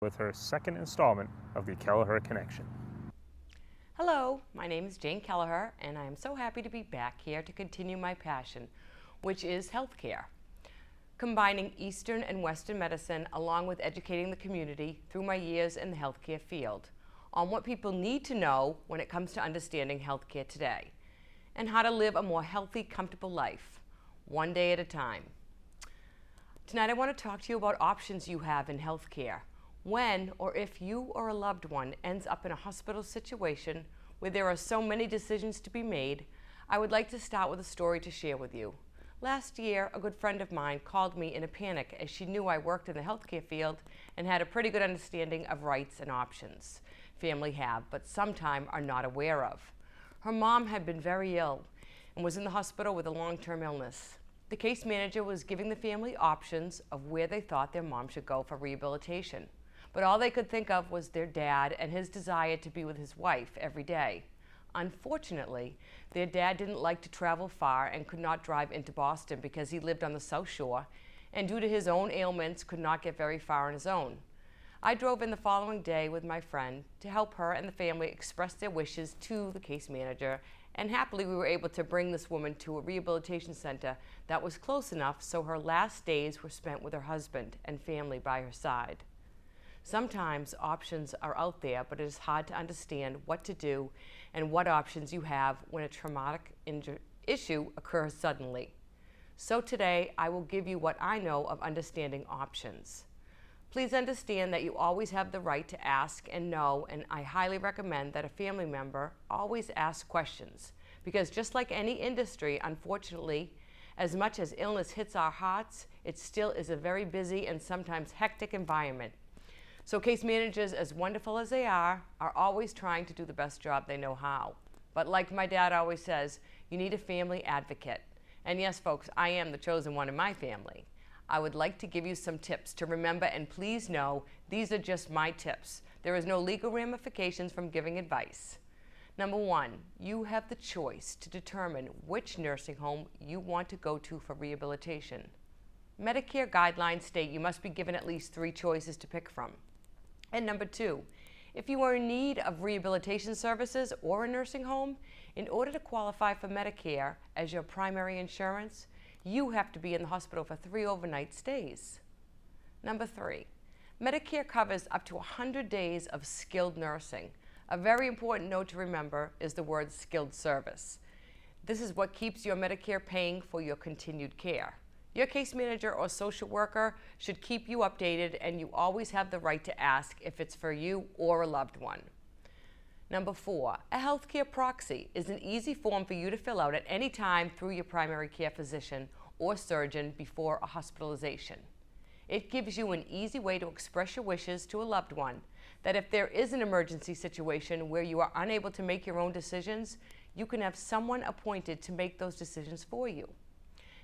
with her second installment of the Kelleher Connection. Hello, my name is Jane Kelleher, and I am so happy to be back here to continue my passion, which is healthcare. Combining Eastern and Western medicine along with educating the community through my years in the healthcare field on what people need to know when it comes to understanding healthcare today and how to live a more healthy, comfortable life, one day at a time. Tonight I want to talk to you about options you have in healthcare when or if you or a loved one ends up in a hospital situation where there are so many decisions to be made. I would like to start with a story to share with you. Last year, a good friend of mine called me in a panic as she knew I worked in the healthcare field and had a pretty good understanding of rights and options family have, but sometimes are not aware of. Her mom had been very ill and was in the hospital with a long-term illness. The case manager was giving the family options of where they thought their mom should go for rehabilitation, but all they could think of was their dad and his desire to be with his wife every day. Unfortunately, their dad didn't like to travel far and could not drive into Boston because he lived on the South Shore and due to his own ailments could not get very far on his own. I drove in the following day with my friend to help her and the family express their wishes to the case manager, and happily we were able to bring this woman to a rehabilitation center that was close enough so her last days were spent with her husband and family by her side. Sometimes options are out there, but it is hard to understand what to do and what options you have when a traumatic issue occurs suddenly. So today, I will give you what I know of understanding options. Please understand that you always have the right to ask and know, and I highly recommend that a family member always ask questions, because just like any industry, unfortunately, as much as illness hits our hearts, it still is a very busy and sometimes hectic environment. So case managers, as wonderful as they are always trying to do the best job they know how. But like my dad always says, you need a family advocate. And yes, folks, I am the chosen one in my family. I would like to give you some tips to remember, and please know, these are just my tips. There is no legal ramifications from giving advice. Number one, you have the choice to determine which nursing home you want to go to for rehabilitation. Medicare guidelines state you must be given at least 3 choices to pick from. And number two, if you are in need of rehabilitation services or a nursing home, in order to qualify for Medicare as your primary insurance, you have to be in the hospital for 3 overnight stays. Number 3, Medicare covers up to 100 days of skilled nursing. A very important note to remember is the word skilled service. This is what keeps your Medicare paying for your continued care. Your case manager or social worker should keep you updated, and you always have the right to ask if it's for you or a loved one. Number 4, a healthcare proxy is an easy form for you to fill out at any time through your primary care physician or surgeon before a hospitalization. It gives you an easy way to express your wishes to a loved one that if there is an emergency situation where you are unable to make your own decisions, you can have someone appointed to make those decisions for you.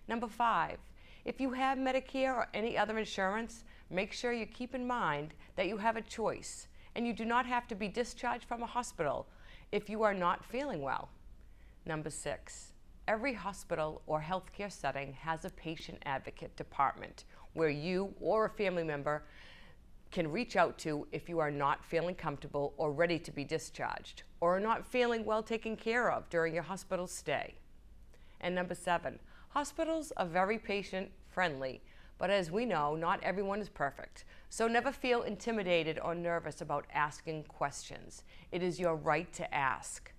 Number 5, if you have Medicare or any other insurance, make sure you keep in mind that you have a choice and you do not have to be discharged from a hospital if you are not feeling well. Number 6, every hospital or healthcare setting has a patient advocate department where you or a family member can reach out to if you are not feeling comfortable or ready to be discharged or are not feeling well taken care of during your hospital stay. And number 7, hospitals are very patient-friendly, but as we know, not everyone is perfect. So never feel intimidated or nervous about asking questions. It is your right to ask.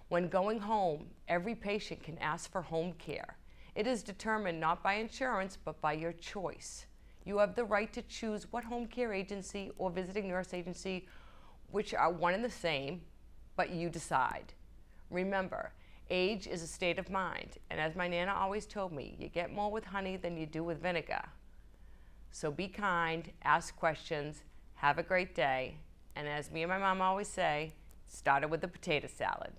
When going home, every patient can ask for home care. It is determined not by insurance, but by your choice. You have the right to choose what home care agency or visiting nurse agency, which are one and the same, but you decide. Remember, age is a state of mind, and as my Nana always told me, you get more with honey than you do with vinegar. So be kind, ask questions, have a great day, and as me and my mom always say, started with a potato salad.